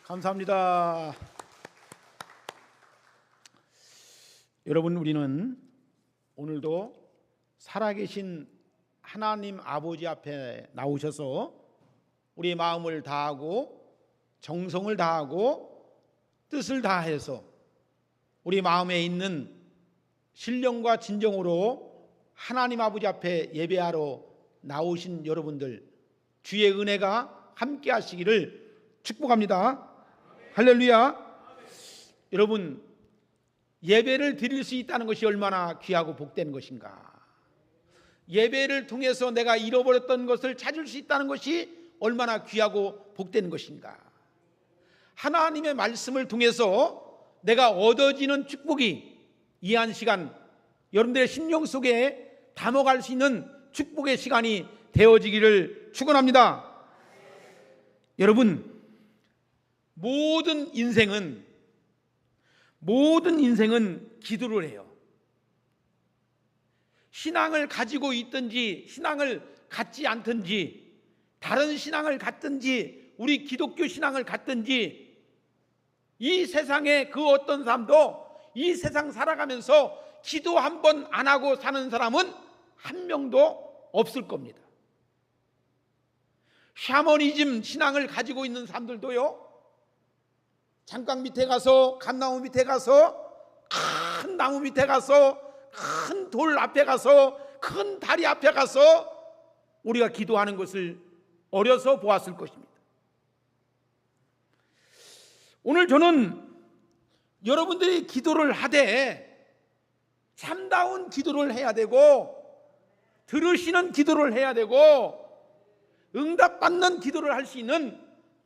감사합니다. 여러분, 우리는 오늘도 살아계신 하나님 아버지 앞에 나오셔서 우리의 마음을 다하고 정성을 다하고 뜻을 다해서 우리 마음에 있는 신령과 진정으로 하나님 아버지 앞에 예배하러 나오신 여러분들, 주의 은혜가 함께 하시기를 축복합니다. 할렐루야. 여러분, 예배를 드릴 수 있다는 것이 얼마나 귀하고 복된 것인가. 예배를 통해서 내가 잃어버렸던 것을 찾을 수 있다는 것이 얼마나 귀하고 복된 것인가. 하나님의 말씀을 통해서 내가 얻어지는 축복이 이 한 시간 여러분들의 심령 속에 담아갈 수 있는 축복의 시간이 되어지기를 축원합니다. 여러분, 모든 인생은 기도를 해요. 신앙을 가지고 있든지 신앙을 갖지 않든지, 다른 신앙을 갖든지 우리 기독교 신앙을 갖든지, 이 세상에 그 어떤 사람도 이 세상 살아가면서 기도 한 번 안 하고 사는 사람은 한 명도 없을 겁니다. 샤머니즘 신앙을 가지고 있는 사람들도요, 장강 밑에 가서, 감나무 밑에 가서, 큰 나무 밑에 가서, 큰 돌 앞에 가서, 큰 다리 앞에 가서 우리가 기도하는 것을 어려서 보았을 것입니다. 오늘 저는 여러분들이 기도를 하되 참다운 기도를 해야 되고, 들으시는 기도를 해야 되고, 응답받는 기도를 할 수 있는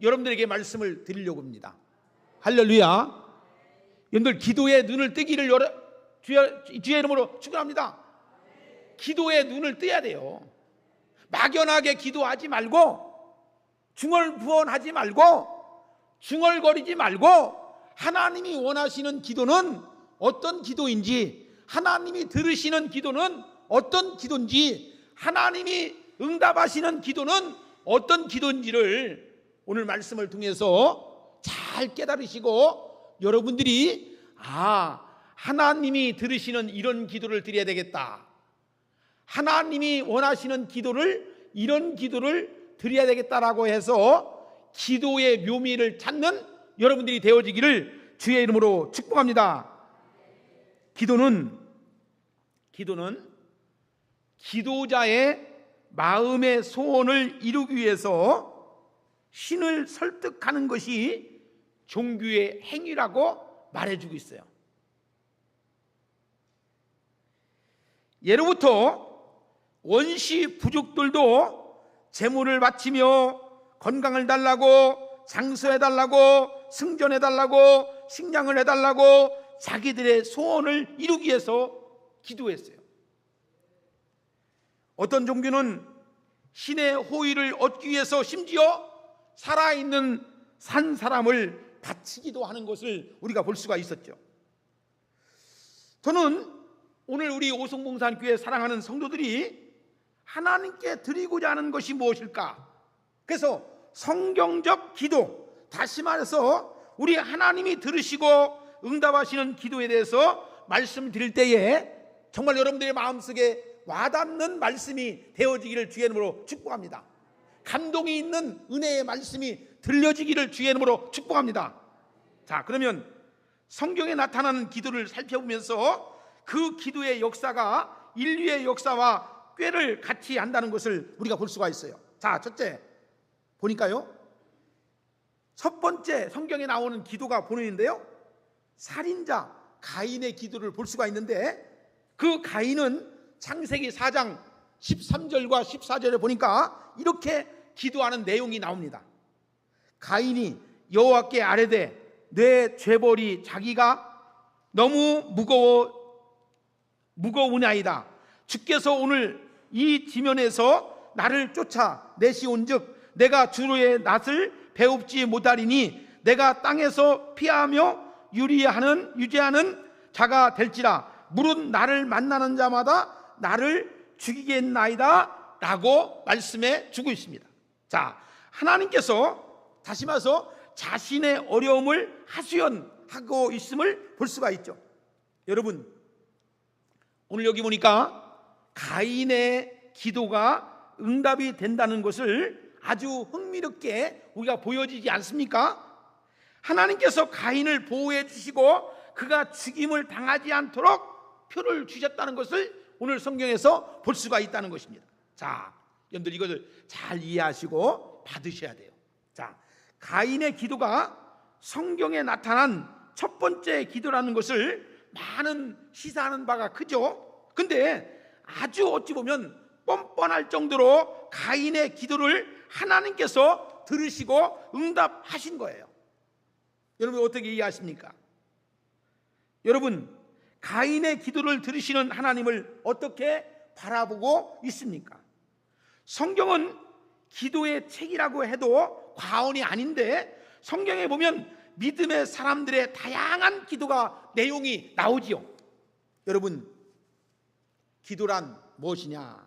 여러분들에게 말씀을 드리려고 합니다. 할렐루야. 여러분들, 기도의 눈을 뜨기를 주의 이름으로 축원합니다. 기도의 눈을 뜨야 돼요. 막연하게 기도하지 말고, 중얼부언하지 말고, 중얼거리지 말고, 하나님이 원하시는 기도는 어떤 기도인지, 하나님이 들으시는 기도는 어떤 기도인지, 하나님이 응답하시는 기도는 어떤 기도인지를 오늘 말씀을 통해서 잘 깨달으시고, 여러분들이 하나님이 들으시는 이런 기도를 드려야 되겠다, 하나님이 원하시는 기도를, 이런 기도를 드려야 되겠다라고 해서 기도의 묘미를 찾는 여러분들이 되어지기를 주의 이름으로 축복합니다. 기도는 기도자의 마음의 소원을 이루기 위해서 신을 설득하는 것이 종교의 행위라고 말해주고 있어요. 예로부터 원시 부족들도 재물을 바치며 건강을 달라고, 장수해달라고, 승전해달라고, 식량을 해달라고 자기들의 소원을 이루기 위해서 기도했어요. 어떤 종교는 신의 호의를 얻기 위해서 심지어 살아있는 산 사람을 바치기도 하는 것을 우리가 볼 수가 있었죠. 저는 오늘 우리 오송봉산교회 사랑하는 성도들이 하나님께 드리고자 하는 것이 무엇일까? 그래서 성경적 기도, 다시 말해서 우리 하나님이 들으시고 응답하시는 기도에 대해서 말씀드릴 때에 정말 여러분들의 마음속에 와닿는 말씀이 되어지기를 주의 이름으로 축복합니다. 감동이 있는 은혜의 말씀이 들려지기를 주의 이름으로 축복합니다. 자, 그러면 성경에 나타나는 기도를 살펴보면서 그 기도의 역사가 인류의 역사와 꾀를 같이 한다는 것을 우리가 볼 수가 있어요. 자, 첫째 보니까요, 첫 번째 성경에 나오는 기도가 본문인데요, 살인자 가인의 기도를 볼 수가 있는데, 그 가인은 창세기 4장 13절과 14절에 보니까 이렇게 기도하는 내용이 나옵니다. 가인이 여호와께 아뢰되 내 죄벌이 자기가 너무 무거우나이다. 주께서 오늘 이 지면에서 나를 쫓아 내시온즉 내가 주로의 낫을 배웁지 못하리니 내가 땅에서 피하며 유지하는 자가 될지라. 물은 나를 만나는 자마다 나를 죽이겠나이다 라고 말씀해 주고 있습니다. 자, 하나님께서 다시 말해서 자신의 어려움을 하소연하고 있음을 볼 수가 있죠. 여러분, 오늘 여기 보니까 가인의 기도가 응답이 된다는 것을 아주 흥미롭게 우리가 보여지지 않습니까? 하나님께서 가인을 보호해 주시고 그가 죽임을 당하지 않도록 표를 주셨다는 것을 오늘 성경에서 볼 수가 있다는 것입니다. 자, 여러분들 이것을 잘 이해하시고 받으셔야 돼요. 자, 가인의 기도가 성경에 나타난 첫 번째 기도라는 것을 많은 시사하는 바가 크죠. 근데 아주 어찌 보면 뻔뻔할 정도로 가인의 기도를 하나님께서 들으시고 응답하신 거예요. 여러분 어떻게 이해하십니까? 여러분, 가인의 기도를 들으시는 하나님을 어떻게 바라보고 있습니까? 성경은 기도의 책이라고 해도 과언이 아닌데 성경에 보면 믿음의 사람들의 다양한 기도가 내용이 나오지요. 여러분, 기도란 무엇이냐?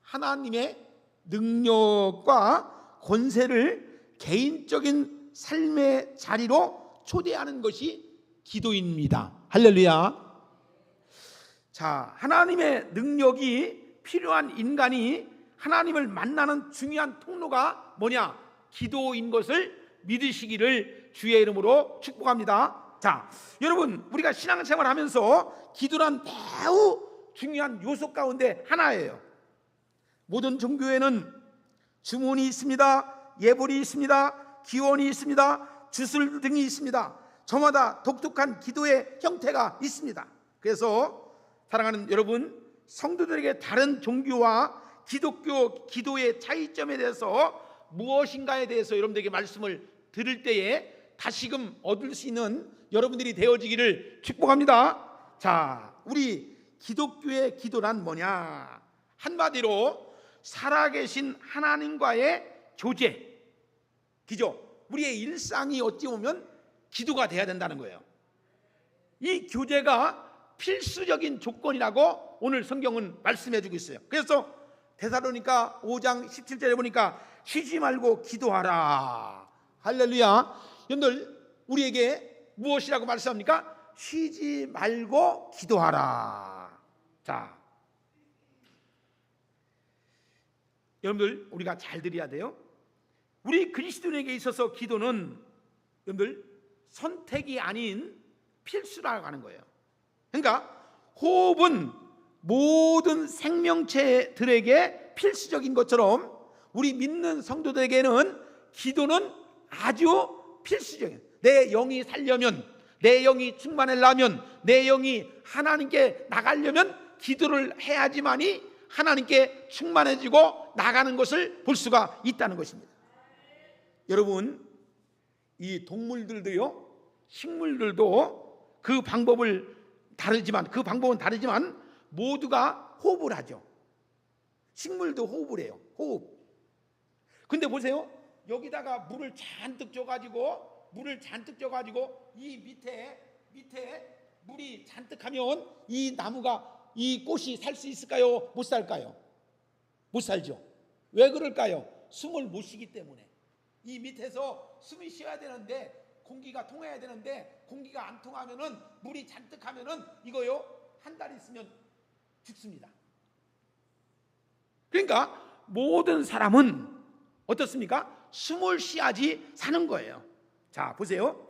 하나님의 능력과 권세를 개인적인 삶의 자리로 초대하는 것이 기도입니다. 할렐루야. 자, 하나님의 능력이 필요한 인간이 하나님을 만나는 중요한 통로가 뭐냐? 기도인 것을 믿으시기를 주의 이름으로 축복합니다. 자, 여러분, 우리가 신앙생활 하면서 기도란 매우 중요한 요소 가운데 하나예요. 모든 종교에는 주문이 있습니다. 예불이 있습니다. 기원이 있습니다. 주술 등이 있습니다. 저마다 독특한 기도의 형태가 있습니다. 그래서 사랑하는 여러분, 성도들에게 다른 종교와 기독교 기도의 차이점에 대해서 무엇인가에 대해서 여러분들에게 말씀을 들을 때에 다시금 얻을 수 있는 여러분들이 되어지기를 축복합니다. 자, 우리 기독교의 기도란 뭐냐? 한마디로 살아계신 하나님과의 교제, 그죠? 우리의 일상이 어찌 보면 기도가 돼야 된다는 거예요. 이 교제가 필수적인 조건이라고 오늘 성경은 말씀해 주고 있어요. 그래서 데살로니가 5장 17절에 보니까 쉬지 말고 기도하라. 할렐루야. 여러분들, 우리에게 무엇이라고 말씀합니까? 쉬지 말고 기도하라. 자, 여러분들, 우리가 잘 들어야 돼요. 우리 그리스도인에게 있어서 기도는 여러분들 선택이 아닌 필수라고 하는 거예요. 그러니까 호흡은 모든 생명체들에게 필수적인 것처럼 우리 믿는 성도들에게는 기도는 아주 필수적이에요. 내 영이 살려면, 내 영이 충만하려면, 내 영이 하나님께 나가려면 기도를 해야지만이 하나님께 충만해지고 나가는 것을 볼 수가 있다는 것입니다. 여러분, 이 동물들도요, 식물들도 그 방법은 다르지만 모두가 호흡을 하죠. 식물도 호흡을 해요. 호흡. 근데 보세요, 여기다가 물을 잔뜩 줘가지고 이 밑에 물이 잔뜩 하면 이 나무가, 이 꽃이 살 수 있을까요? 못 살까요? 못 살죠. 왜 그럴까요? 숨을 못 쉬기 때문에. 이 밑에서 숨이 쉬어야 되는데, 공기가 통해야 되는데 공기가 안 통하면은, 물이 잔뜩 하면은 이거요, 한 달 있으면 죽습니다. 그러니까 모든 사람은 어떻습니까? 숨을 쉬어야지 사는 거예요. 자, 보세요.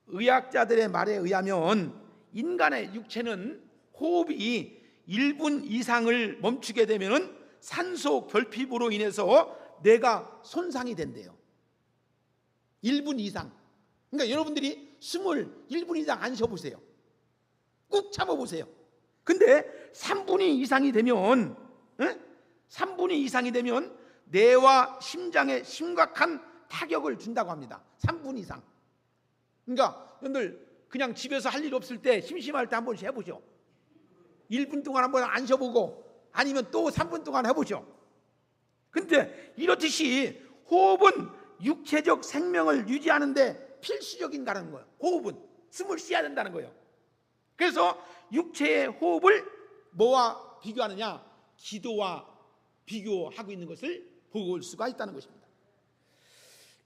의학자들의 말에 의하면 인간의 육체는 호흡이 1분 이상을 멈추게 되면 산소 결핍으로 인해서 뇌가 손상이 된대요. 1분 이상. 그러니까 여러분들이 숨을 1분 이상 안 쉬어보세요. 꾹 참아보세요. 근데 3분이 이상이 되면 3분이 이상이 되면 뇌와 심장에 심각한 타격을 준다고 합니다. 3분 이상. 그러니까 여러분들 그냥 집에서 할 일 없을 때, 심심할 때 한 번씩 해보죠. 1분 동안 한번 안 쉬어보고, 아니면 또 3분 동안 해보죠. 근데 이렇듯이 호흡은 육체적 생명을 유지하는데 필수적인다는 거예요. 호흡은 숨을 쉬어야 된다는 거예요. 그래서 육체의 호흡을 뭐와 비교하느냐? 기도와 비교하고 있는 것을 볼 수가 있다는 것입니다.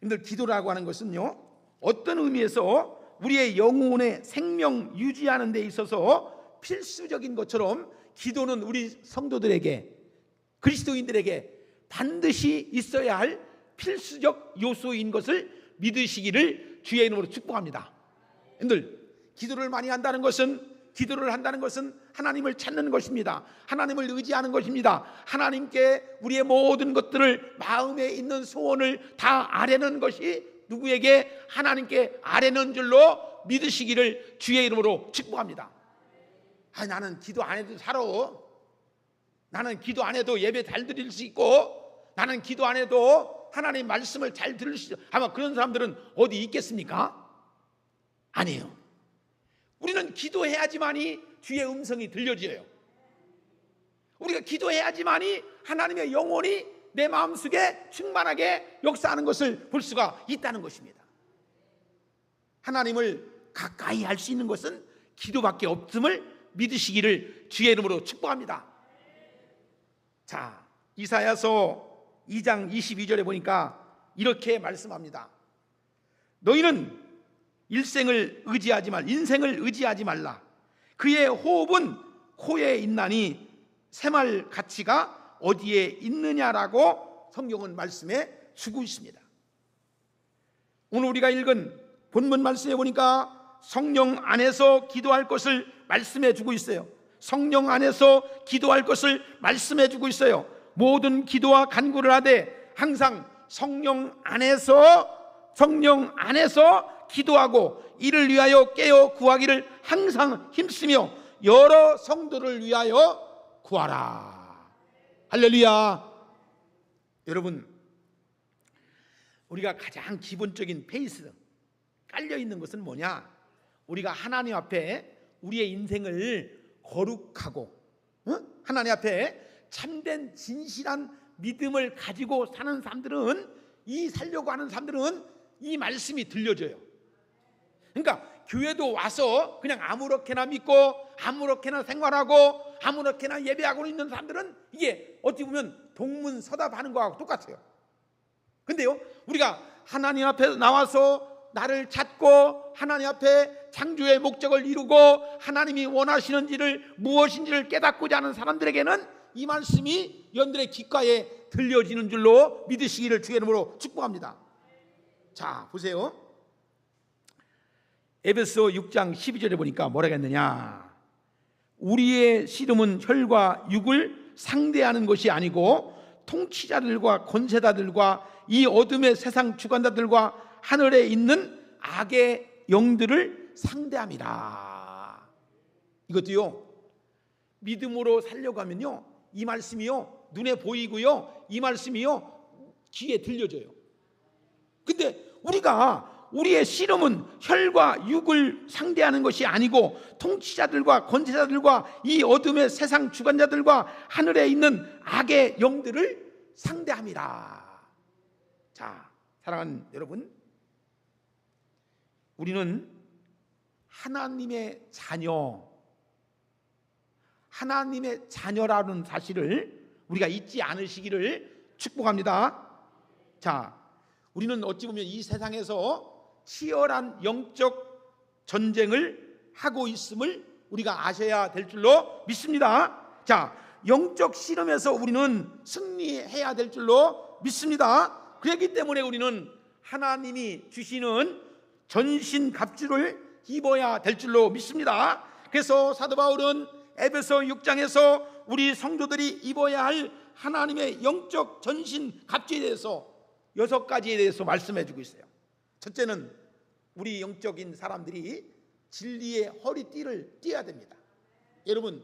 여러분들, 기도라고 하는 것은요, 어떤 의미에서 우리의 영혼의 생명 유지하는 데 있어서 필수적인 것처럼 기도는 우리 성도들에게, 그리스도인들에게 반드시 있어야 할 필수적 요소인 것을 믿으시기를 주의 이름으로 축복합니다. 여러분들, 기도를 많이 한다는 것은, 기도를 한다는 것은 하나님을 찾는 것입니다. 하나님을 의지하는 것입니다. 하나님께 우리의 모든 것들을, 마음에 있는 소원을 다 아뢰는 것이 누구에게? 하나님께 아뢰는 줄로 믿으시기를 주의 이름으로 축복합니다. 나는 기도 안 해도 살아. 나는 기도 안 해도 예배 잘 드릴 수 있고, 나는 기도 안 해도 하나님 말씀을 잘 들을 수 있어. 아마 그런 사람들은 어디 있겠습니까? 아니에요. 우리는 기도해야지만이 주의 음성이 들려져요. 우리가 기도해야지만이 하나님의 영혼이 내 마음속에 충만하게 역사하는 것을 볼 수가 있다는 것입니다. 하나님을 가까이 할 수 있는 것은 기도밖에 없음을 믿으시기를 주의 이름으로 축복합니다. 자, 이사야서 2장 22절에 보니까 이렇게 말씀합니다. 너희는 인생을 의지하지 말라. 그의 호흡은 코에 있나니 새말 가치가 어디에 있느냐라고 성경은 말씀해 주고 있습니다. 오늘 우리가 읽은 본문 말씀에 보니까 성령 안에서 기도할 것을 말씀해 주고 있어요. 성령 안에서 기도할 것을 말씀해 주고 있어요. 모든 기도와 간구를 하되 항상 성령 안에서 기도하고 이를 위하여 깨어 구하기를 항상 힘쓰며 여러 성도를 위하여 구하라. 할렐루야. 여러분, 우리가 가장 기본적인 베이스 깔려 있는 것은 뭐냐? 우리가 하나님 앞에 우리의 인생을 거룩하고 하나님 앞에 참된 진실한 믿음을 가지고 사는 사람들은, 이 살려고 하는 사람들은 이 말씀이 들려져요. 그러니까 교회도 와서 그냥 아무렇게나 믿고 아무렇게나 생활하고 아무렇게나 예배하고 있는 사람들은 이게 어찌 보면 동문서답하는 거하고 똑같아요. 근데요, 우리가 하나님 앞에 나와서 나를 찾고 하나님 앞에 창조의 목적을 이루고 하나님이 원하시는지를 무엇인지를 깨닫고자 하는 사람들에게는 이 말씀이 여러분들의 귓가에 들려지는 줄로 믿으시기를 주의 이름으로 축복합니다. 자, 보세요. 에베소 6장 12절에 보니까 뭐라고 했느냐? 우리의 씨름은 혈과 육을 상대하는 것이 아니고 통치자들과 권세자들과 이 어둠의 세상 주관자들과 하늘에 있는 악의 영들을 상대함이라. 이것도요, 믿음으로 살려고 하면요, 이 말씀이요 눈에 보이고요, 이 말씀이요 귀에 들려져요. 근데 우리의 씨름은 혈과 육을 상대하는 것이 아니고 통치자들과 권세자들과 이 어둠의 세상 주관자들과 하늘에 있는 악의 영들을 상대함이라. 자, 사랑하는 여러분, 우리는 하나님의 자녀라는 사실을 우리가 잊지 않으시기를 축복합니다. 자, 우리는 어찌 보면 이 세상에서 치열한 영적 전쟁을 하고 있음을 우리가 아셔야 될 줄로 믿습니다. 자, 영적 씨름에서 우리는 승리해야 될 줄로 믿습니다. 그렇기 때문에 우리는 하나님이 주시는 전신갑주를 입어야 될 줄로 믿습니다. 그래서 사도 바울은 에베소 6장에서 우리 성도들이 입어야 할 하나님의 영적 전신갑주에 대해서 6가지에 대해서 말씀해 주고 있어요. 첫째는 우리 영적인 사람들이 진리의 허리띠를 띠어야 됩니다. 여러분,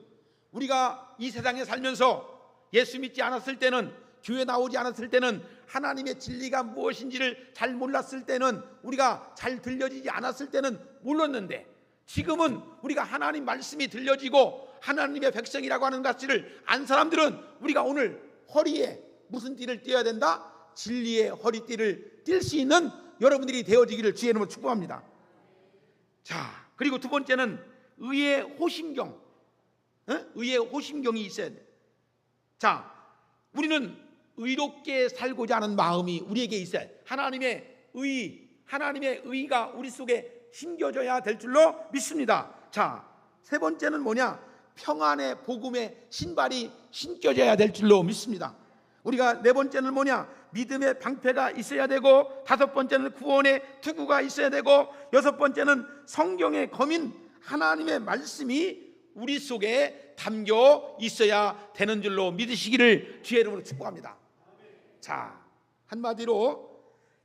우리가 이 세상에 살면서 예수 믿지 않았을 때는, 교회 나오지 않았을 때는, 하나님의 진리가 무엇인지를 잘 몰랐을 때는, 우리가 잘 들려지지 않았을 때는 몰랐는데, 지금은 우리가 하나님 말씀이 들려지고 하나님의 백성이라고 하는 가치를 안 사람들은 우리가 오늘 허리에 무슨 띠를 띠어야 된다? 진리의 허리띠를 띨 수 있는 여러분들이 되어지기를 주의 이름으로 축복합니다. 자, 그리고 두 번째는 의의 호심경. 의의 호심경이 있어야 돼. 자, 우리는 의롭게 살고자 하는 마음이 우리에게 있어야 돼. 하나님의 하나님의 의가 우리 속에 심겨져야 될 줄로 믿습니다. 자, 세 번째는 뭐냐? 평안의 복음의 신발이 신겨져야 될 줄로 믿습니다. 우리가 네 번째는 뭐냐? 믿음의 방패가 있어야 되고, 다섯 번째는 구원의 투구가 있어야 되고, 여섯 번째는 성경의 검인 하나님의 말씀이 우리 속에 담겨 있어야 되는 줄로 믿으시기를 주의 이름으로 축복합니다. 자, 한마디로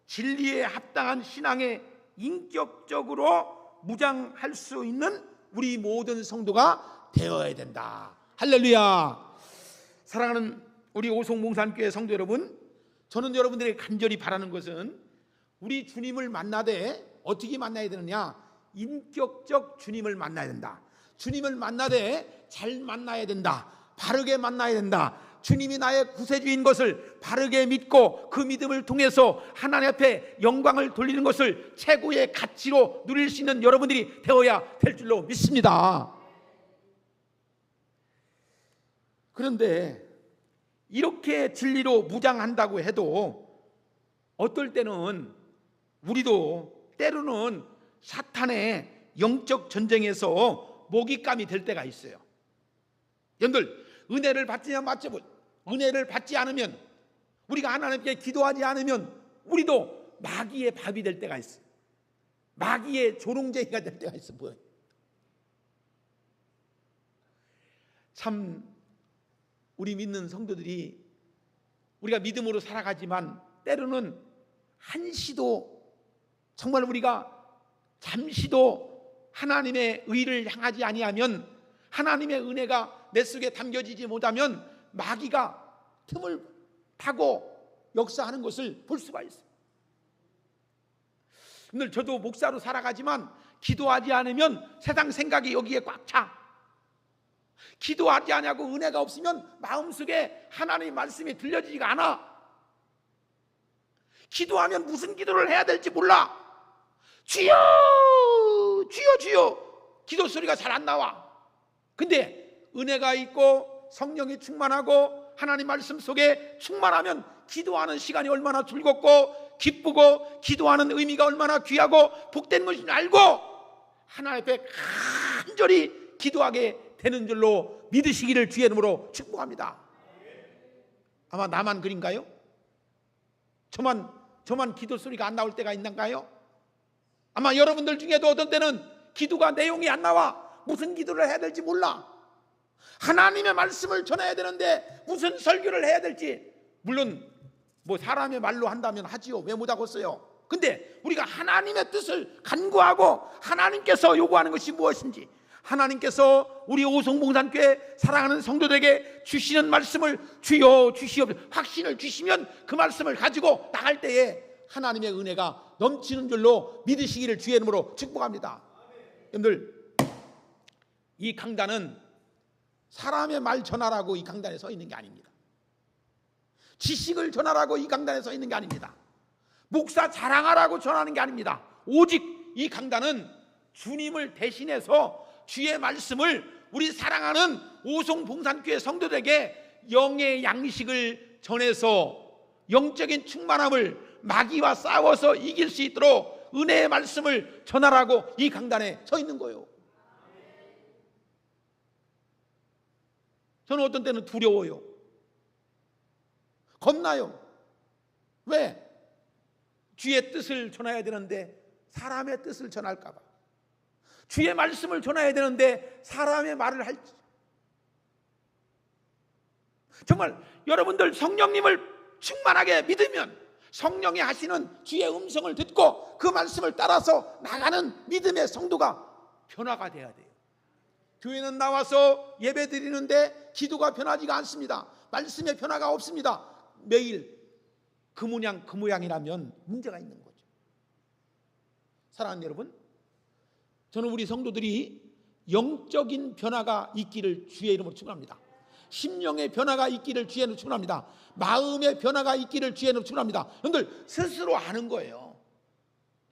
진리에 합당한 신앙에 인격적으로 무장할 수 있는 우리 모든 성도가 되어야 된다. 할렐루야. 사랑하는 우리 오송봉산교회 성도 여러분, 저는 여러분들에게 간절히 바라는 것은 우리 주님을 만나되 어떻게 만나야 되느냐? 인격적 주님을 만나야 된다. 주님을 만나되 잘 만나야 된다. 바르게 만나야 된다. 주님이 나의 구세주인 것을 바르게 믿고 그 믿음을 통해서 하나님 앞에 영광을 돌리는 것을 최고의 가치로 누릴 수 있는 여러분들이 되어야 될 줄로 믿습니다. 그런데 이렇게 진리로 무장한다고 해도 어떨 때는 우리도 때로는 사탄의 영적 전쟁에서 먹잇감이 될 때가 있어요. 여러분들, 은혜를 받지 않으면, 우리가 하나님께 기도하지 않으면 우리도 마귀의 밥이 될 때가 있어요. 마귀의 조롱쟁이가 될 때가 있어. 뭐예요? 참 우리 믿는 성도들이 우리가 믿음으로 살아가지만 때로는 한시도, 정말 우리가 잠시도 하나님의 의를 향하지 아니하면, 하나님의 은혜가 내 속에 담겨지지 못하면 마귀가 틈을 타고 역사하는 것을 볼 수가 있어요. 오늘 저도 목사로 살아가지만 기도하지 않으면 세상 생각이 여기에 꽉 차. 기도하지 않냐고 은혜가 없으면 마음속에 하나님의 말씀이 들려지지가 않아. 기도하면 무슨 기도를 해야 될지 몰라. 주여 주여 주여 기도 소리가 잘 안 나와. 근데 은혜가 있고 성령이 충만하고 하나님 말씀 속에 충만하면 기도하는 시간이 얼마나 즐겁고 기쁘고 기도하는 의미가 얼마나 귀하고 복된 것인지 알고 하나님 앞에 간절히 기도하게 되는 줄로 믿으시기를 주의 이름으로 축복합니다. 아마 나만 그린가요? 저만 기도 소리가 안 나올 때가 있는가요? 아마 여러분들 중에도 어떤 때는 기도가 내용이 안 나와. 무슨 기도를 해야 될지 몰라. 하나님의 말씀을 전해야 되는데 무슨 설교를 해야 될지, 물론 뭐 사람의 말로 한다면 하지요. 왜 못하겠어요? 근데 우리가 하나님의 뜻을 간구하고 하나님께서 요구하는 것이 무엇인지, 하나님께서 우리 오송봉산교회 사랑하는 성도들에게 주시는 말씀을 주여 주시옵소서 확신을 주시면 그 말씀을 가지고 나갈 때에 하나님의 은혜가 넘치는 줄로 믿으시기를 주의 이름으로 축복합니다. 여러분들, 이 강단은 사람의 말 전하라고 이 강단에 서 있는 게 아닙니다. 지식을 전하라고 이 강단에 서 있는 게 아닙니다. 목사 자랑하라고 전하는 게 아닙니다. 오직 이 강단은 주님을 대신해서 주의 말씀을 우리 사랑하는 오송봉산교회 성도들에게 영의 양식을 전해서 영적인 충만함을 마귀와 싸워서 이길 수 있도록 은혜의 말씀을 전하라고 이 강단에 서 있는 거예요. 저는 어떤 때는 두려워요. 겁나요. 왜? 주의 뜻을 전해야 되는데 사람의 뜻을 전할까 봐. 주의 말씀을 전해야 되는데 사람의 말을 할지. 정말 여러분들 성령님을 충만하게 믿으면 성령이 하시는 주의 음성을 듣고 그 말씀을 따라서 나가는 믿음의 성도가 변화가 돼야 돼요. 교회는 나와서 예배 드리는데 기도가 변하지가 않습니다. 말씀의 변화가 없습니다. 매일 그 모양이라면 문제가 있는 거죠. 사랑하는 여러분, 저는 우리 성도들이 영적인 변화가 있기를 주의 이름으로 축원합니다. 심령의 변화가 있기를 주의 이름으로 축원합니다. 마음의 변화가 있기를 주의 이름으로 축원합니다. 여러분들 스스로 아는 거예요.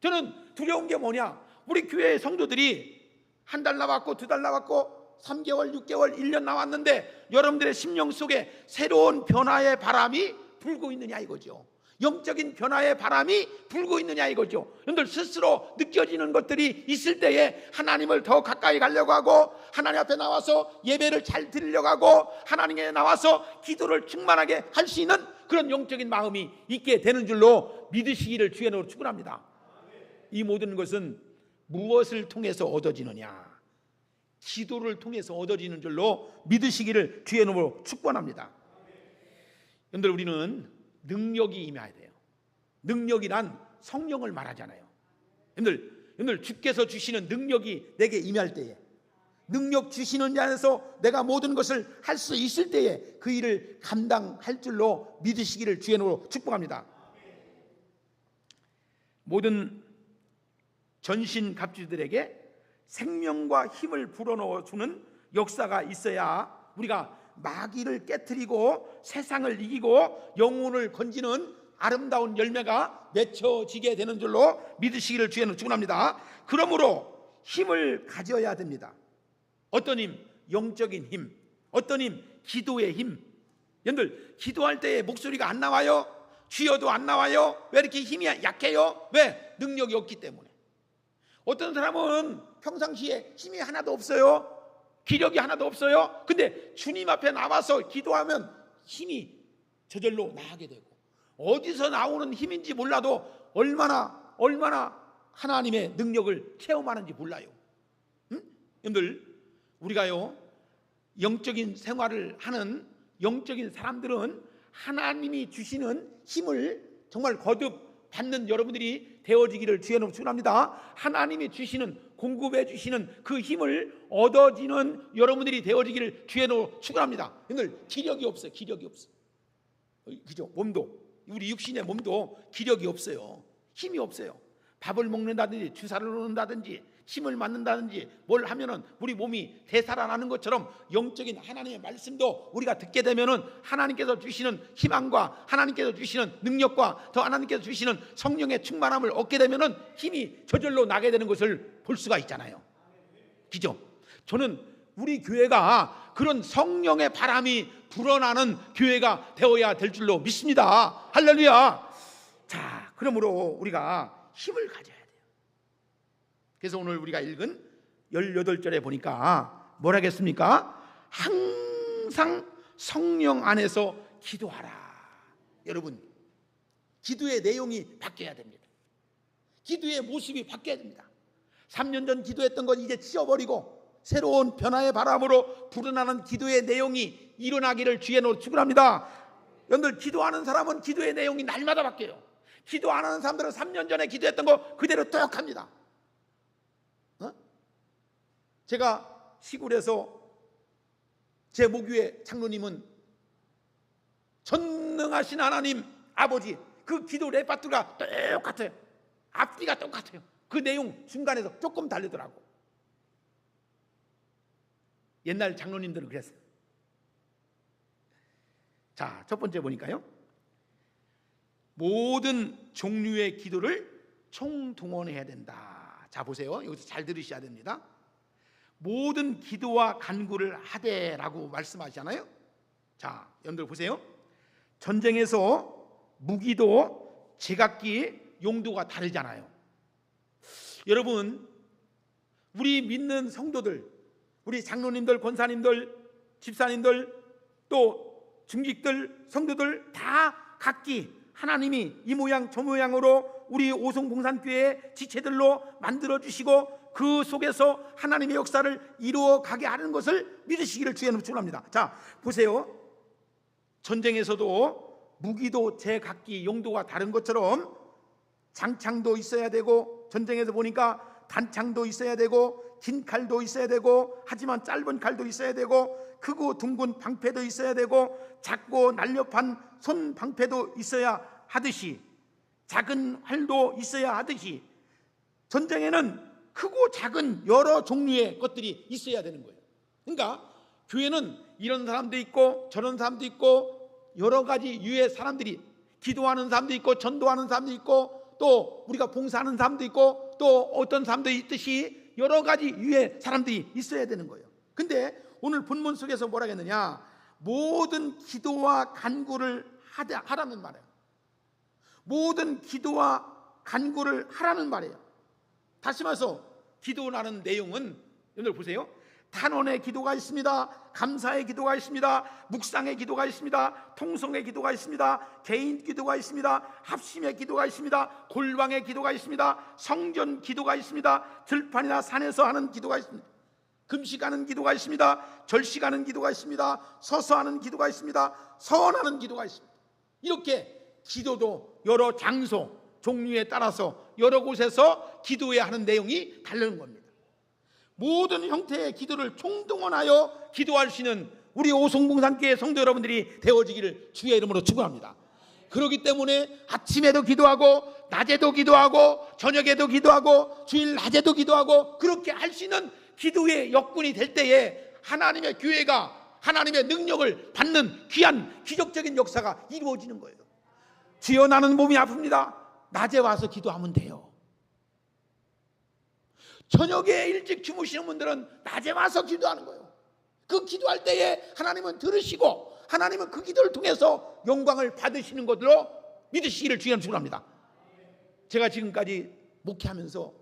저는 두려운 게 뭐냐, 우리 교회 성도들이 한 달 나왔고 두 달 나왔고 3개월 6개월 1년 나왔는데 여러분들의 심령 속에 새로운 변화의 바람이 불고 있느냐 이거죠. 영적인 변화의 바람이 불고 있느냐 이거죠. 여러분들 스스로 느껴지는 것들이 있을 때에 하나님을 더 가까이 가려고 하고, 하나님 앞에 나와서 예배를 잘 드리려고 하고, 하나님에 나와서 기도를 충만하게 할 수 있는 그런 영적인 마음이 있게 되는 줄로 믿으시기를 주의 이름으로 축원합니다. 이 모든 것은 무엇을 통해서 얻어지느냐? 기도를 통해서 얻어지는 줄로 믿으시기를 주의 이름으로 축원합니다. 여러분들, 우리는 능력이 임해야 돼요. 능력이란 성령을 말하잖아요. 여러분들 주께서 주시는 능력이 내게 임할 때에, 능력 주시는 자 안에서 내가 모든 것을 할 수 있을 때에 그 일을 감당할 줄로 믿으시기를 주의 이름으로 축복합니다. 모든 전신갑주들에게 생명과 힘을 불어넣어주는 역사가 있어야 우리가 마귀를 깨트리고 세상을 이기고 영혼을 건지는 아름다운 열매가 맺혀지게 되는 줄로 믿으시기를 주의 이름으로 축원합니다. 그러므로 힘을 가져야 됩니다. 어떤 힘? 영적인 힘. 어떤 힘? 기도의 힘. 여러분들, 기도할 때 목소리가 안 나와요? 쥐어도 안 나와요? 왜 이렇게 힘이 약해요? 왜? 능력이 없기 때문에. 어떤 사람은 평상시에 힘이 하나도 없어요. 기력이 하나도 없어요. 근데 주님 앞에 나와서 기도하면 힘이 저절로 나게 되고, 어디서 나오는 힘인지 몰라도 얼마나 하나님의 능력을 체험하는지 몰라요. 여러분들, 우리가요 영적인 생활을 하는 영적인 사람들은 하나님이 주시는 힘을 정말 거듭 받는 여러분들이 되어지기를 주의 이름으로 축원합니다. 하나님이 주시는, 공급해 주시는 그 힘을 얻어지는 여러분들이 되어지기를 주의 이름으로 축원합니다. 여러분들, 기력이 없어요. 기력이 없어. 그죠? 몸도, 우리 육신의 몸도 기력이 없어요. 힘이 없어요. 밥을 먹는다든지 주사를 놓는다든지 침을 맞는다든지 뭘 하면은 우리 몸이 되살아나는 것처럼 영적인 하나님의 말씀도 우리가 듣게 되면은 하나님께서 주시는 희망과 하나님께서 주시는 능력과 더 하나님께서 주시는 성령의 충만함을 얻게 되면은 힘이 저절로 나게 되는 것을 볼 수가 있잖아요. 그죠? 저는 우리 교회가 그런 성령의 바람이 불어나는 교회가 되어야 될 줄로 믿습니다. 할렐루야. 자, 그러므로 우리가 힘을 가져야 돼요. 그래서 오늘 우리가 읽은 18절에 보니까 뭐라겠습니까? 항상 성령 안에서 기도하라. 여러분, 기도의 내용이 바뀌어야 됩니다. 기도의 모습이 바뀌어야 됩니다. 3년 전 기도했던 건 이제 지워버리고 새로운 변화의 바람으로 불어나는 기도의 내용이 일어나기를 주의 이름으로 축원합니다. 여러분들, 기도하는 사람은 기도의 내용이 날마다 바뀌어요. 기도 안 하는 사람들은 3년 전에 기도했던 거 그대로 똑합니다. 제가 시골에서 제 모교의 장로님은 전능하신 하나님 아버지, 그 기도 레파토리가 똑같아요. 앞뒤가 똑같아요. 그 내용 중간에서 조금 다르더라고. 옛날 장로님들은 그랬어요. 자, 첫 번째 보니까요, 모든 종류의 기도를 총동원해야 된다. 자, 보세요. 여기서 잘 들으셔야 됩니다. 모든 기도와 간구를 하되라고 말씀하시잖아요. 자, 여러분들 보세요. 전쟁에서 무기도 제각기 용도가 다르잖아요. 여러분, 우리 믿는 성도들, 우리 장로님들, 권사님들, 집사님들, 또 중직들, 성도들 다 각기 하나님이 이 모양 저 모양으로 우리 오송봉산교회 지체들로 만들어주시고 그 속에서 하나님의 역사를 이루어가게 하는 것을 믿으시기를 주의 이름으로 축원합니다. 자, 보세요. 전쟁에서도 무기도 제각기 용도가 다른 것처럼 장창도 있어야 되고, 전쟁에서 보니까 단창도 있어야 되고, 긴 칼도 있어야 되고, 하지만 짧은 칼도 있어야 되고, 크고 둥근 방패도 있어야 되고, 작고 날렵한 손 방패도 있어야 하듯이, 작은 활도 있어야 하듯이, 전쟁에는 크고 작은 여러 종류의 것들이 있어야 되는 거예요. 그러니까 교회는 이런 사람도 있고 저런 사람도 있고 여러 가지 유의 사람들이, 기도하는 사람도 있고 전도하는 사람도 있고 또 우리가 봉사하는 사람도 있고 또 어떤 사람도 있듯이 여러 가지 유의 사람들이 있어야 되는 거예요. 근데 오늘 본문 속에서 뭐라 했느냐? 모든 기도와 간구를 하라는 말이에요. 모든 기도와 간구를 하라는 말이에요. 다시 말해서 기도라는 내용은 여러분들 보세요. 탄원의 기도가 있습니다. 감사의 기도가 있습니다. 묵상의 기도가 있습니다. 통성의 기도가 있습니다. 개인 기도가 있습니다. 합심의 기도가 있습니다. 골방의 기도가 있습니다. 성전 기도가 있습니다. 들판이나 산에서 하는 기도가 있습니다. 금식하는 기도가 있습니다. 절식하는 기도가 있습니다. 서서 하는 기도가 있습니다. 서원하는 기도가 있습니다. 이렇게 기도도 여러 장소, 종류에 따라서 여러 곳에서 기도해야 하는 내용이 다른 겁니다. 모든 형태의 기도를 총동원하여 기도할 수 있는 우리 오송봉산교회 성도 여러분들이 되어지기를 주의 이름으로 축원합니다. 그렇기 때문에 아침에도 기도하고 낮에도 기도하고 저녁에도 기도하고 주일 낮에도 기도하고 그렇게 할 수 있는 기도의 여건이 될 때에 하나님의 교회가 하나님의 능력을 받는 귀한 기적적인 역사가 이루어지는 거예요. 주여 나는 몸이 아픕니다. 낮에 와서 기도하면 돼요. 저녁에 일찍 주무시는 분들은 낮에 와서 기도하는 거예요. 그 기도할 때에 하나님은 들으시고 하나님은 그 기도를 통해서 영광을 받으시는 것으로 믿으시기를 주님 축원합니다. 제가 지금까지 목회하면서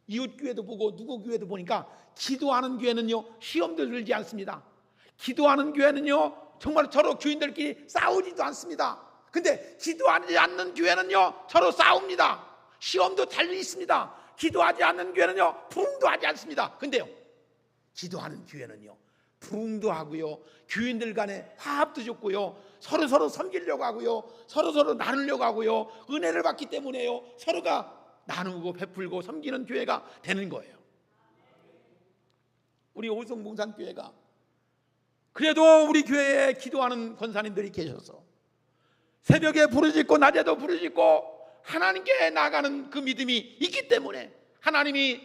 이웃 교회도 보고 누구 교회도 보니까 기도하는 교회는요 시험도 들지 않습니다. 기도하는 교회는요 정말 서로 교인들끼리 싸우지도 않습니다. 근데 기도하지 않는 교회는요 서로 싸웁니다. 시험도 달리 있습니다. 기도하지 않는 교회는요 부흥도 하지 않습니다. 근데요 기도하는 교회는요 부흥도 하고요 교인들 간에 화합도 좋고요 서로 섬기려고 하고요 서로 나누려고 하고요 은혜를 받기 때문에요 서로가 나누고 베풀고 섬기는 교회가 되는 거예요. 우리 오송봉산교회가 그래도 우리 교회에 기도하는 권사님들이 계셔서 새벽에 부르짖고 낮에도 부르짖고 하나님께 나가는 그 믿음이 있기 때문에 하나님이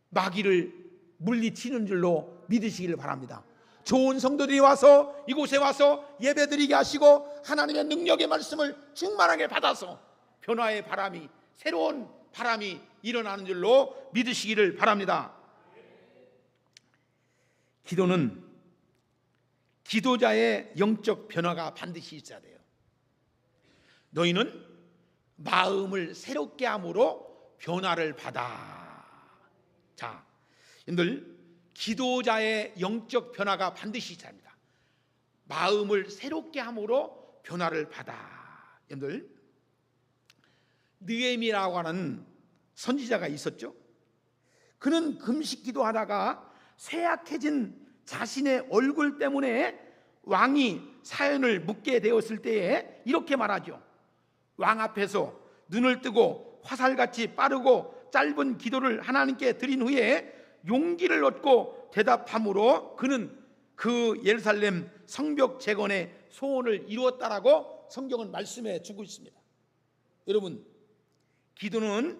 마귀를 물리치는 줄로 믿으시기를 바랍니다. 좋은 성도들이 와서 이곳에 와서 예배드리게 하시고 하나님의 능력의 말씀을 충만하게 받아서 변화의 바람이 새로운 바람이 일어나는 줄로 믿으시기를 바랍니다. 기도는 기도자의 영적 변화가 반드시 있어야 돼요. 너희는 마음을 새롭게 함으로 변화를 받아. 자, 여러분들 기도자의 영적 변화가 반드시 있어야 합니다. 마음을 새롭게 함으로 변화를 받아. 여러분들 느헤미야라고 하는 선지자가 있었죠. 그는 금식 기도하다가 쇠약해진 자신의 얼굴 때문에 왕이 사연을 묻게 되었을 때에 이렇게 말하죠. 왕 앞에서 눈을 뜨고 화살같이 빠르고 짧은 기도를 하나님께 드린 후에 용기를 얻고 대답함으로 그는 그 예루살렘 성벽 재건의 소원을 이루었다라고 성경은 말씀해 주고 있습니다. 여러분, 기도는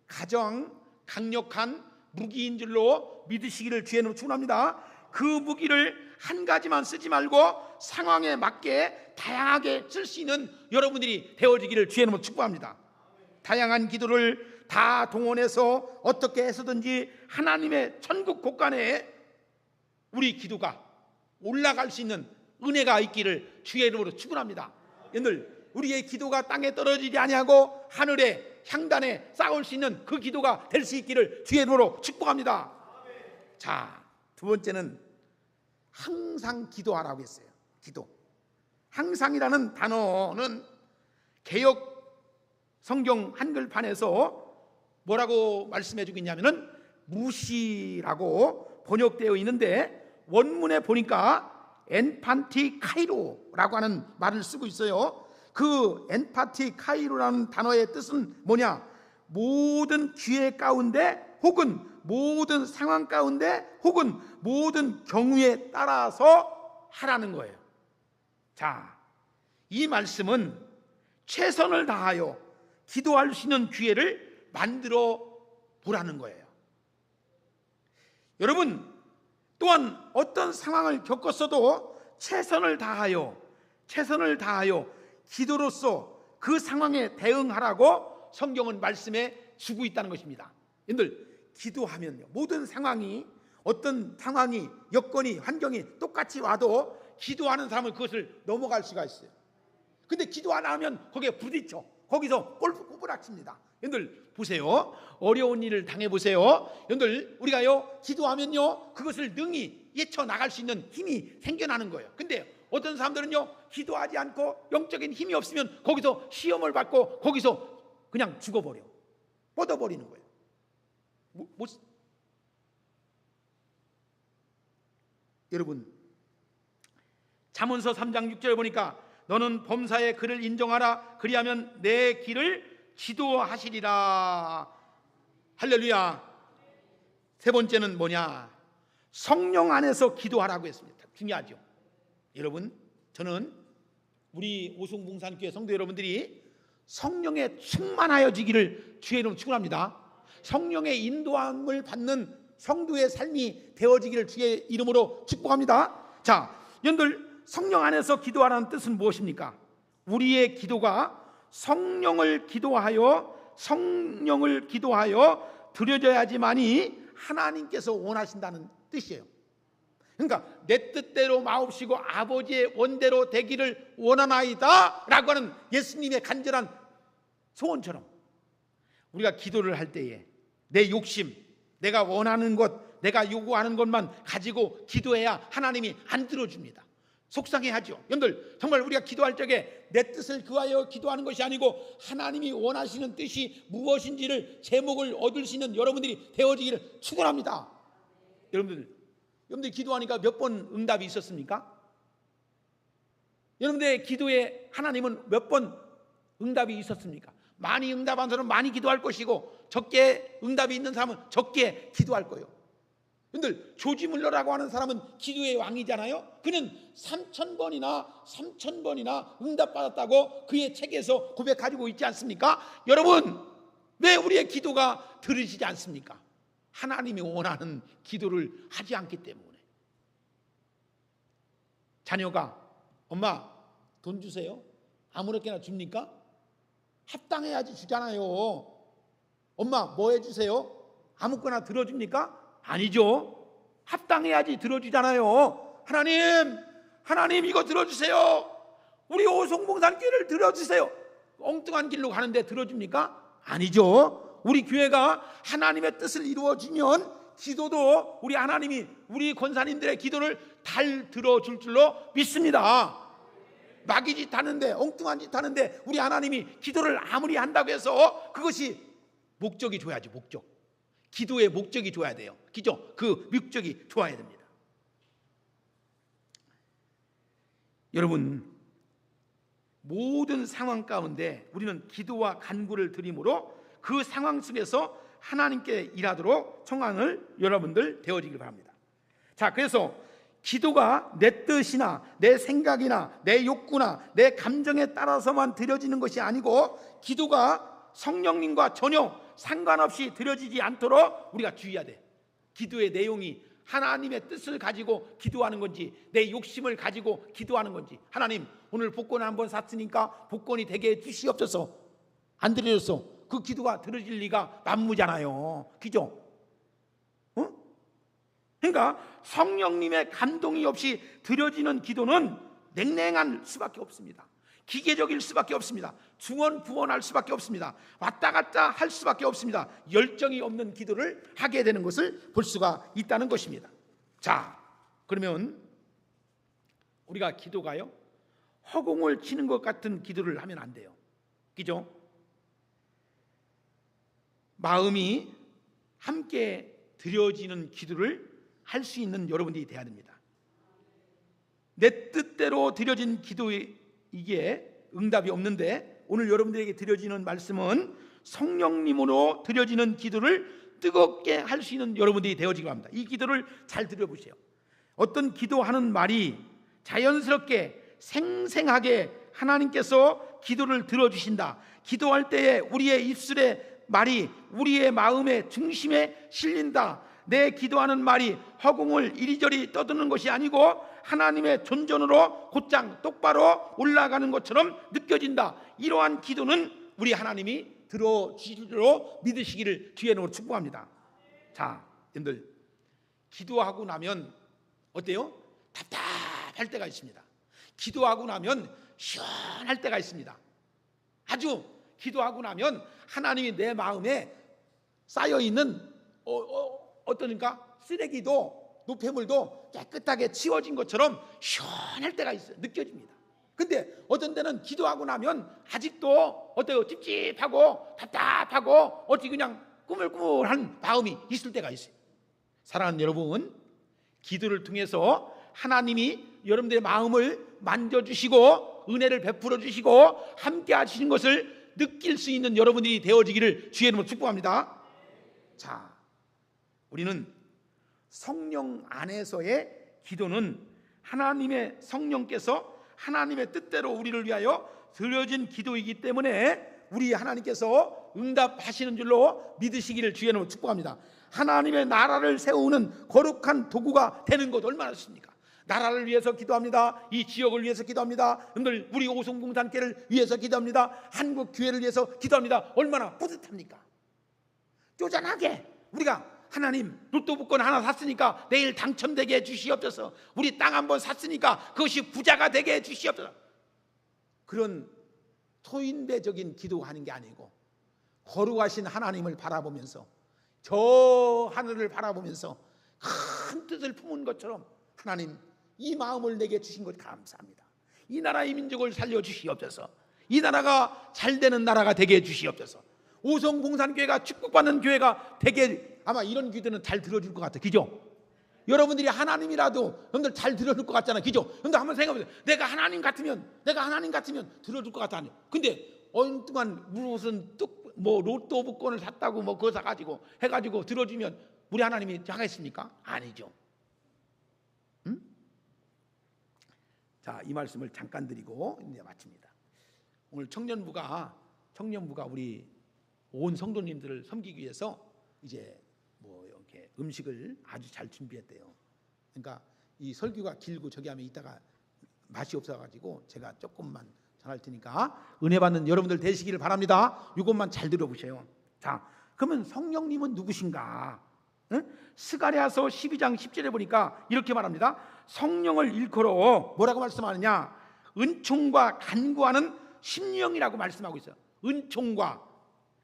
가장 강력한 무기인 줄로 믿으시기를 주의 이름으로 축원합니다. 그 무기를 한 가지만 쓰지 말고 상황에 맞게 다양하게 쓸 수 있는 여러분들이 되어지기를 주의 이름으로 축복합니다. 다양한 기도를 다 동원해서 어떻게 해서든지 하나님의 천국 곳간에 우리 기도가 올라갈 수 있는 은혜가 있기를 주의 이름으로 축원합니다. 여러분들 우리의 기도가 땅에 떨어지지 아니하고 하늘에 향단에 쌓을 수 있는 그 기도가 될 수 있기를 주의 이름으로 축복합니다. 자, 두 번째는 항상 기도하라고 했어요. 기도. 항상이라는 단어는 개역 성경 한글판에서 뭐라고 말씀해 주고 있냐면은 무시라고 번역되어 있는데 원문에 보니까 엔판티카이로라고 하는 말을 쓰고 있어요. 그 엔파티카이로라는 단어의 뜻은 뭐냐? 모든 기회 가운데 혹은 모든 상황 가운데 혹은 모든 경우에 따라서 하라는 거예요. 자, 이 말씀은 최선을 다하여 기도할 수 있는 기회를 만들어 보라는 거예요. 여러분, 또한 어떤 상황을 겪었어도 최선을 다하여 기도로서 그 상황에 대응하라고 성경은 말씀해 주고 있다는 것입니다. 여러분들 기도하면요 모든 상황이 어떤 상황이 여건이 환경이 똑같이 와도 기도하는 사람은 그것을 넘어갈 수가 있어요. 근데 기도 안 하면 거기에 부딪혀 거기서 꼬부락칩니다. 여러분들 보세요. 어려운 일을 당해보세요. 여러분들 우리가요 기도하면요 그것을 능히 헤쳐나갈 수 있는 힘이 생겨나는 거예요. 근데 어떤 사람들은요 기도하지 않고 영적인 힘이 없으면 거기서 시험을 받고 거기서 그냥 죽어버려, 뻗어버리는 거예요. 여러분 잠언서 3장 6절에 보니까 너는 범사의 그를 인정하라. 그리하면 내 길을 지도하시리라. 할렐루야. 세 번째는 뭐냐? 성령 안에서 기도하라고 했습니다. 중요하죠. 여러분 저는 우리 오송봉산교회 성도 여러분들이 성령에 충만하여지기를 주의 이름으로 축원합니다. 성령의 인도함을 받는 성도의 삶이 되어지기를 주의 이름으로 축복합니다. 자, 여러분들 성령 안에서 기도하라는 뜻은 무엇입니까? 우리의 기도가 성령을 기도하여 드려져야지만이 하나님께서 원하신다는 뜻이에요. 그러니까 내 뜻대로 마옵시고 아버지의 원대로 되기를 원하나이다 라고 하는 예수님의 간절한 소원처럼 우리가 기도를 할 때에 내 욕심, 내가 원하는 것, 내가 요구하는 것만 가지고 기도해야 하나님이 안 들어줍니다. 속상해하죠. 여러분들 정말 우리가 기도할 적에 내 뜻을 구하여 기도하는 것이 아니고 하나님이 원하시는 뜻이 무엇인지를 제목을 얻을 수 있는 여러분들이 되어지기를 축원합니다. 여러분들 기도하니까 몇 번 응답이 있었습니까? 여러분들의 기도에 하나님은 몇 번 응답이 있었습니까? 많이 응답한 사람은 많이 기도할 것이고 적게 응답이 있는 사람은 적게 기도할 거예요. 여러분들 조지 물러라고 하는 사람은 기도의 왕이잖아요. 그는 3,000번이나 응답받았다고 그의 책에서 고백하고 있지 않습니까? 여러분 왜 우리의 기도가 들으시지 않습니까? 하나님이 원하는 기도를 하지 않기 때문에. 자녀가 엄마 돈 주세요. 아무렇게나 줍니까? 합당해야지 주잖아요. 엄마 뭐 해주세요? 아무거나 들어줍니까? 아니죠. 합당해야지 들어주잖아요. 하나님 이거 들어주세요. 우리 오송봉산교회를 들어주세요. 엉뚱한 길로 가는데 들어줍니까? 아니죠. 우리 교회가 하나님의 뜻을 이루어주면 기도도 우리 하나님이 우리 권사님들의 기도를 잘 들어줄 줄로 믿습니다. 마귀짓 하는데 엉뚱한 짓 하는데 우리 하나님이 기도를 아무리 한다고 해서 그것이 목적이 줘야지. 목적, 기도의 목적이 줘야 돼요. 그죠? 그 목적이 좋아야 됩니다. 여러분 모든 상황 가운데 우리는 기도와 간구를 드림으로 그 상황 속에서 하나님께 일하도록 청하는 여러분들 되어지길 바랍니다. 자, 그래서 기도가 내 뜻이나 내 생각이나 내 욕구나 내 감정에 따라서만 드려지는 것이 아니고 기도가 성령님과 전혀 상관없이 드려지지 않도록 우리가 주의해야 돼. 기도의 내용이 하나님의 뜻을 가지고 기도하는 건지 내 욕심을 가지고 기도하는 건지. 하나님 오늘 복권을 한번 샀으니까 복권이 되게 해주시옵소서. 안 드려졌어. 그 기도가 들어질 리가 만무잖아요. 그죠? 그러니까 성령님의 감동이 없이 드려지는 기도는 냉랭할 수밖에 없습니다. 기계적일 수밖에 없습니다. 중언부언할 수밖에 없습니다. 왔다 갔다 할 수밖에 없습니다. 열정이 없는 기도를 하게 되는 것을 볼 수가 있다는 것입니다. 자, 그러면 우리가 기도가요 허공을 치는 것 같은 기도를 하면 안 돼요. 그죠? 마음이 함께 드려지는 기도를 할 수 있는 여러분들이 되어야 됩니다. 내 뜻대로 드려진 기도에 이게 응답이 없는데 오늘 여러분들에게 드려지는 말씀은 성령님으로 드려지는 기도를 뜨겁게 할 수 있는 여러분들이 되어지기로 합니다. 이 기도를 잘 들어보세요. 어떤 기도하는 말이 자연스럽게 생생하게 하나님께서 기도를 들어주신다. 기도할 때에 우리의 입술의 말이 우리의 마음의 중심에 실린다. 내 기도하는 말이 허공을 이리저리 떠드는 것이 아니고 하나님의 존전으로 곧장 똑바로 올라가는 것처럼 느껴진다. 이러한 기도는 우리 하나님이 들어주실 줄로 믿으시기를 주의 이름으로 축복합니다. 자, 여러분들 기도하고 나면 어때요? 답답할 때가 있습니다. 기도하고 나면 시원할 때가 있습니다. 아주 기도하고 나면 하나님이 내 마음에 쌓여있는 어떠니까 쓰레기도 노폐물도 깨끗하게 치워진 것처럼 시원할 때가 있어요. 느껴집니다. 근데 어떤 때는 기도하고 나면 아직도 어때요? 찝찝하고 답답하고 어찌 그냥 꾸물꾸물한 마음이 있을 때가 있어요. 사랑하는 여러분, 기도를 통해서 하나님이 여러분들의 마음을 만져주시고 은혜를 베풀어 주시고 함께 하시는 것을 느낄 수 있는 여러분들이 되어지기를 주의 이름으로 축복합니다. 자, 우리는 성령 안에서의 기도는 하나님의 성령께서 하나님의 뜻대로 우리를 위하여 드려진 기도이기 때문에 우리 하나님께서 응답하시는 줄로 믿으시기를 주의 이름으로 축복합니다. 하나님의 나라를 세우는 거룩한 도구가 되는 것 얼마나 좋습니까? 나라를 위해서 기도합니다. 이 지역을 위해서 기도합니다. 여러분들 우리 오송봉산교회를 위해서 기도합니다. 한국 교회를 위해서 기도합니다. 얼마나 뿌듯합니까? 쪼잔하게 우리가 하나님 로또 복권 하나 샀으니까 내일 당첨되게 해주시옵소서. 우리 땅 한번 샀으니까 그것이 부자가 되게 해주시옵소서. 그런 토인배적인 기도하는 게 아니고 거룩하신 하나님을 바라보면서 저 하늘을 바라보면서 큰 뜻을 품은 것처럼 하나님 이 마음을 내게 주신 것 감사합니다. 이 나라 이 민족을 살려주시옵소서. 이 나라가 잘되는 나라가 되게 해주시옵소서. 오송봉산교회가 축복받는 교회가 되게, 아마 이런 기도는 잘 들어줄 것 같아요. 그죠? 여러분들이 하나님이라도 여러분들 잘 들어줄 것 같잖아요. 그죠? 여러분들 한번 생각해보세요. 내가 하나님 같으면 들어줄 것 같아요. 근데 어느 동안 무슨 뭐 로또 복권을 샀다고 뭐 그거 사가지고 해가지고 들어주면 우리 하나님이 하겠습니까? 아니죠. 응? 자, 이 말씀을 잠깐 드리고 이제 마칩니다. 오늘 청년부가 우리 온 성도님들을 섬기기 위해서 이제 뭐 이렇게 음식을 아주 잘 준비했대요. 그러니까 이 설교가 길고 저기 하면 이따가 맛이 없어가지고 제가 조금만 전할 테니까 은혜 받는 여러분들 되시기를 바랍니다. 이것만 잘 들어보세요. 자, 그러면 성령님은 누구신가? 응? 스가랴서 12장 10절에 보니까 이렇게 말합니다. 성령을 일컬어 뭐라고 말씀하느냐? 은총과 간구하는 심령이라고 말씀하고 있어요. 은총과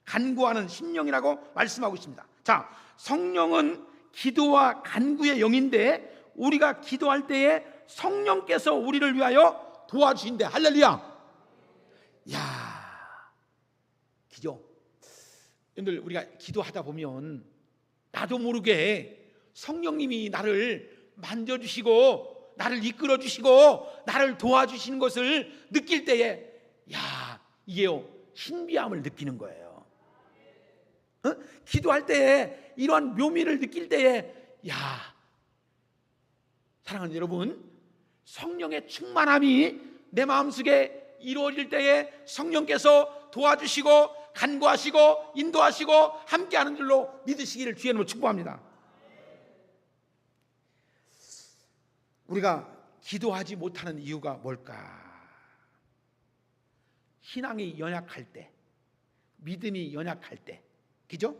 간구하는 심령이라고 말씀하고 있습니다. 자, 성령은 기도와 간구의 영인데 우리가 기도할 때에 성령께서 우리를 위하여 도와주신대. 할렐루야. 야, 기죠. 여러분들 우리가 기도하다 보면 나도 모르게 성령님이 나를 만져주시고 나를 이끌어주시고 나를 도와주시는 것을 느낄 때에 야, 이게요 신비함을 느끼는 거예요. 기도할 때에 이러한 묘미를 느낄 때에 야, 사랑하는 여러분, 성령의 충만함이 내 마음속에 이루어질 때에 성령께서 도와주시고 간구하시고 인도하시고 함께하는 줄로 믿으시기를 주의 이름으로 축복합니다. 우리가 기도하지 못하는 이유가 뭘까? 신앙이 연약할 때, 믿음이 연약할 때, 그죠?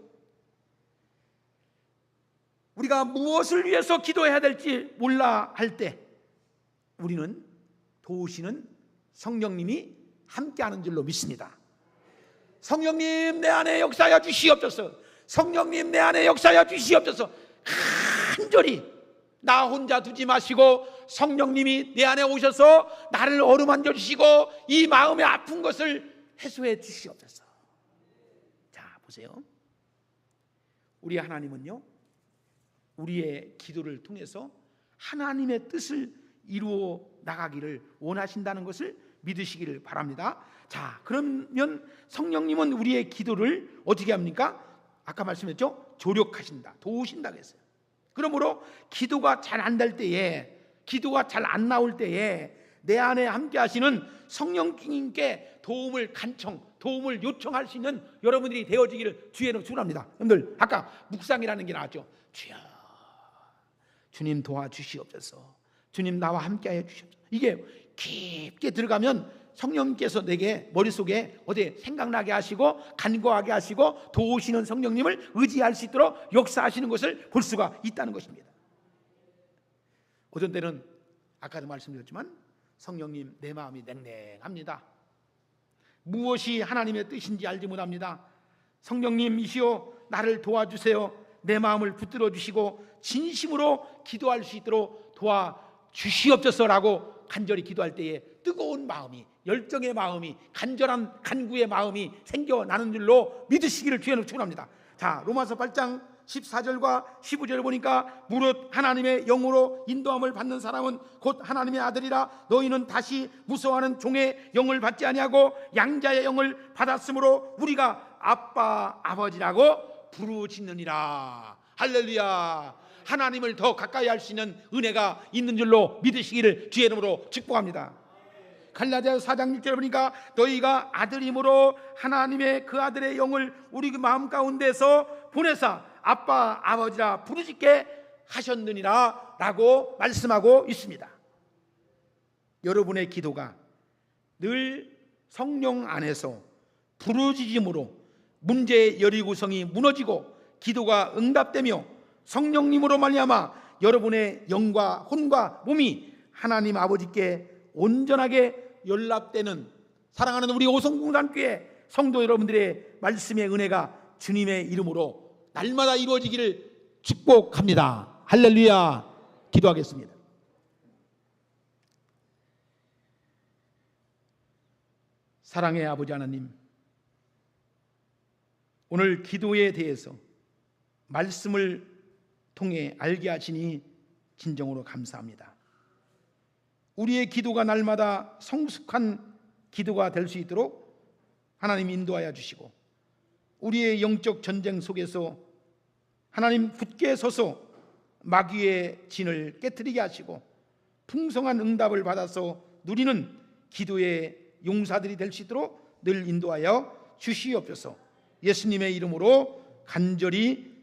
우리가 무엇을 위해서 기도해야 될지 몰라 할 때 우리는 도우시는 성령님이 함께하는 줄로 믿습니다. 성령님 내 안에 역사하여 주시옵소서. 성령님 내 안에 역사하여 주시옵소서. 간절히 나 혼자 두지 마시고 성령님이 내 안에 오셔서 나를 어루만져 주시고 이 마음의 아픈 것을 해소해 주시옵소서. 자, 보세요. 우리 하나님은요 우리의 기도를 통해서 하나님의 뜻을 이루어 나가기를 원하신다는 것을 믿으시기를 바랍니다. 자, 그러면 성령님은 우리의 기도를 어떻게 합니까? 아까 말씀했죠? 조력하신다, 도우신다고 했어요. 그러므로 기도가 잘 안 될 때에, 기도가 잘 안 나올 때에 내 안에 함께 하시는 성령님께 도움을 요청할 수 있는 여러분들이 되어지기를 주의 이름으로 축원합니다. 여러분들 아까 묵상이라는 게 나왔죠. 주여 주님 도와주시옵소서. 주님 나와 함께하여 주시옵소서. 이게 깊게 들어가면 성령님께서 내게 머릿속에 어디 생각나게 하시고 간구하게 하시고 도우시는 성령님을 의지할 수 있도록 역사하시는 것을 볼 수가 있다는 것입니다. 어떤 때는 아까도 말씀드렸지만 성령님 내 마음이 냉랭합니다. 무엇이 하나님의 뜻인지 알지 못합니다. 성령님이시여 나를 도와주세요. 내 마음을 붙들어 주시고 진심으로 기도할 수 있도록 도와주시옵소서라고 간절히 기도할 때에 뜨거운 마음이, 열정의 마음이, 간절한 간구의 마음이 생겨나는 줄로 믿으시기를 주의로 축원합니다. 자, 로마서 8장 14절과 15절을 보니까 무릇 하나님의 영으로 인도함을 받는 사람은 곧 하나님의 아들이라. 너희는 다시 무서워하는 종의 영을 받지 아니하고 양자의 영을 받았으므로 우리가 아빠 아버지라고 부르짖느니라. 할렐루야. 하나님을 더 가까이 할 수 있는 은혜가 있는 줄로 믿으시기를 주의 이름으로 축복합니다. 갈라디아서 4장 6절에 보니까 너희가 아들임으로 하나님의 그 아들의 영을 우리 마음 가운데서 보내사 아빠 아버지라 부르짖게 하셨느니라 라고 말씀하고 있습니다. 여러분의 기도가 늘 성령 안에서 부르짖음으로 문제의 여리구성이 무너지고 기도가 응답되며 성령님으로 말미암아 여러분의 영과 혼과 몸이 하나님 아버지께 온전하게 연락되는 사랑하는 우리 오성공단교회 성도 여러분들의 말씀의 은혜가 주님의 이름으로 날마다 이루어지기를 축복합니다. 할렐루야. 기도하겠습니다. 사랑의 아버지 하나님, 오늘 기도에 대해서 말씀을 통해 알게 하시니 진정으로 감사합니다. 우리의 기도가 날마다 성숙한 기도가 될 수 있도록 하나님 인도하여 주시고, 우리의 영적 전쟁 속에서 하나님 굳게 서서 마귀의 진을 깨트리게 하시고 풍성한 응답을 받아서 누리는 기도의 용사들이 될 수 있도록 늘 인도하여 주시옵소서. 예수님의 이름으로 간절히